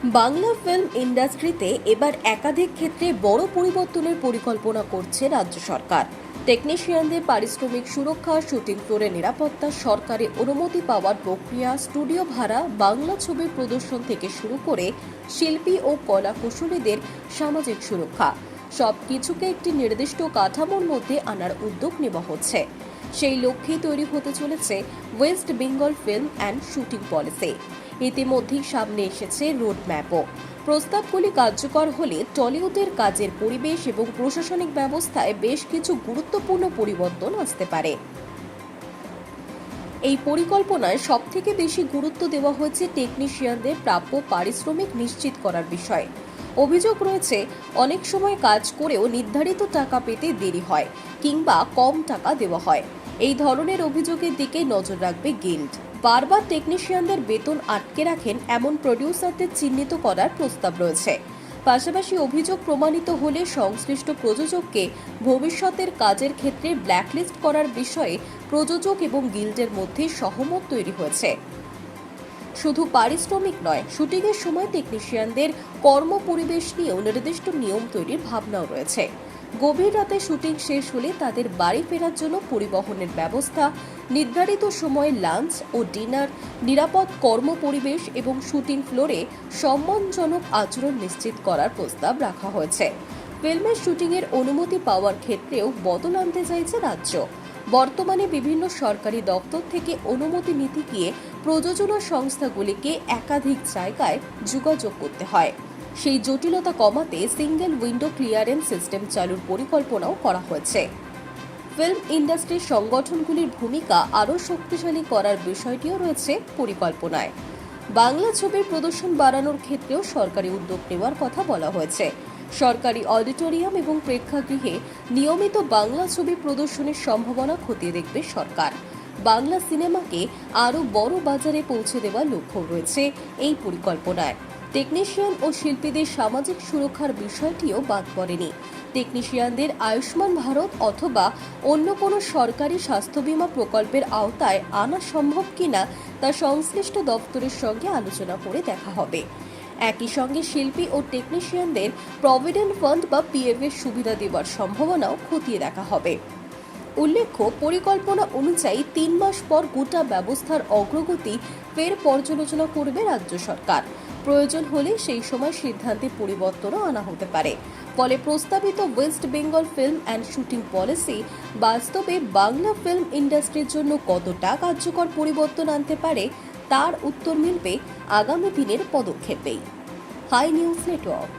Bangla film ইন্ডাস্ট্রিতে এবার একাধিক ক্ষেত্রে বড় পরিবর্তনের পরিকল্পনা করছে রাজ্য সরকার। টেকনিশিয়ানদের পারিশ্রমিক সুরক্ষা, শুটিং ফ্লোরে নিরাপত্তা, সরকারি অনুমতি পাওয়ার প্রক্রিয়া, স্টুডিও ভাড়া, বাংলা ছবির প্রদর্শন থেকে শুরু করে শিল্পী ও কলা কুশলীদের সামাজিক সুরক্ষা সবকিছুকে একটি নির্দিষ্ট কাঠামোর মধ্যে আনার উদ্যোগ নেওয়া হচ্ছে। সেই লক্ষ্যেই তৈরি হতে চলেছে West Bengal film and shooting policy. ইতিমধ্যেই সামনে এসেছে রোডম্যাপও। প্রস্তাবগুলি কার্যকর হলে টলিউডের কাজের পরিবেশ এবং প্রশাসনিক ব্যবস্থায় বেশ কিছু গুরুত্বপূর্ণ পরিবর্তন আসতে পারে। এই পরিকল্পনায় সবথেকে বেশি গুরুত্ব দেওয়া হয়েছে টেকনিশিয়ানদের প্রাপ্য পারিশ্রমিক নিশ্চিত করার বিষয়ে। অভিযোগ রয়েছে, অনেক সময় কাজ করেও নির্ধারিত টাকা পেতে দেরি হয় কিংবা কম টাকা দেওয়া হয়। এই ধরনের অভিযোগের দিকে নজর রাখবে গিল্ড। বারবার টেকনিশিয়ানদের বেতন আটকে রাখেন এমন প্রডিউসারদের চিহ্নিত করার প্রস্তাব রয়েছে। পাশাপাশি অভিযোগ প্রমাণিত হলে সংশ্লিষ্ট প্রযোজককে ভবিষ্যতের কাজের ক্ষেত্রে ব্ল্যাকলিস্ট করার বিষয়ে প্রযোজক এবং গিল্ডের মধ্যে সহমত তৈরি হয়েছে। শুধু পারিশ্রমিক নয়, শুটিংয়ের সময় টেকনিশিয়ানদের কর্মপরিবেশ নিয়েও নির্দিষ্ট নিয়ম তৈরির ভাবনাও রয়েছে। গভীর রাতে শুটিং শেষ হলে তাদের বাড়ি ফেরার জন্য পরিবহনের ব্যবস্থা, নির্ধারিত সময়ে লাঞ্চ ও ডিনার, নিরাপদ কর্মপরিবেশ এবং শুটিং ফ্লোরে সম্মানজনক আচরণ নিশ্চিত করার প্রস্তাব রাখা হয়েছে। ফিল্মের শুটিংয়ের অনুমতি পাওয়ার ক্ষেত্রেও বদল আনতে চাইছে রাজ্য। বর্তমানে বিভিন্ন সরকারি দপ্তর থেকে অনুমতি নিতে গিয়ে প্রযোজনা সংস্থাগুলিকে একাধিক জায়গায় যোগাযোগ করতে হয়। সেই জটিলতা কমাতে সিঙ্গেল উইন্ডো ক্লিয়ারেন্স সিস্টেম চালুর পরিকল্পনাও করা হয়েছে। ফিল্ম ইন্ডাস্ট্রির সংগঠনগুলির ভূমিকা আরও শক্তিশালী করার বিষয়টিও রয়েছে পরিকল্পনায়। বাংলা ছবির প্রদর্শন বাড়ানোর ক্ষেত্রেও সরকারি উদ্যোগ নেওয়ার কথা বলা হয়েছে। সরকারি অডিটোরিয়াম এবং প্রেক্ষাগৃহে নিয়মিত বাংলা ছবি প্রদর্শনের সম্ভাবনা খতিয়ে দেখবে সরকার। বাংলা সিনেমাকে আরও বড় বাজারে পৌঁছে দেওয়ার লক্ষ্য রয়েছে এই পরিকল্পনায়। টেকনিশিয়ান ও শিল্পীদের সামাজিক সুরক্ষার বিষয়টিও বাদ পড়েনি। টেকনিশিয়ানদের আয়ুষ্মান ভারত অথবা অন্য কোনো সরকারি স্বাস্থ্য বীমা প্রকল্পের আওতায় আনা সম্ভব কিনা তা সংশ্লিষ্ট দপ্তরের সঙ্গে আলোচনা করে দেখা হবে। একই সঙ্গে শিল্পী ও টেকনিশিয়ানদের প্রভিডেন্ট ফান্ড বা পিএফ এর সুবিধা দেওয়ার সম্ভাবনাও খতিয়ে দেখা হবে। উল্লেখ্য, পরিকল্পনা অনুযায়ী ৩ মাস পর গোটা ব্যবস্থার অগ্রগতি ফের পর্যালোচনা করবে রাজ্য সরকার। প্রয়োজন হলে সেই সময় সিদ্ধান্তে পরিবর্তনও আনা হতে পারে। ফলে প্রস্তাবিত West Bengal film and shooting policy বাস্তবে বাংলা ফিল্ম ইন্ডাস্ট্রির জন্য কতটা কার্যকর পরিবর্তন আনতে পারে তার উত্তর মিলবে আগামী দিনের পদক্ষেপেই। High news network.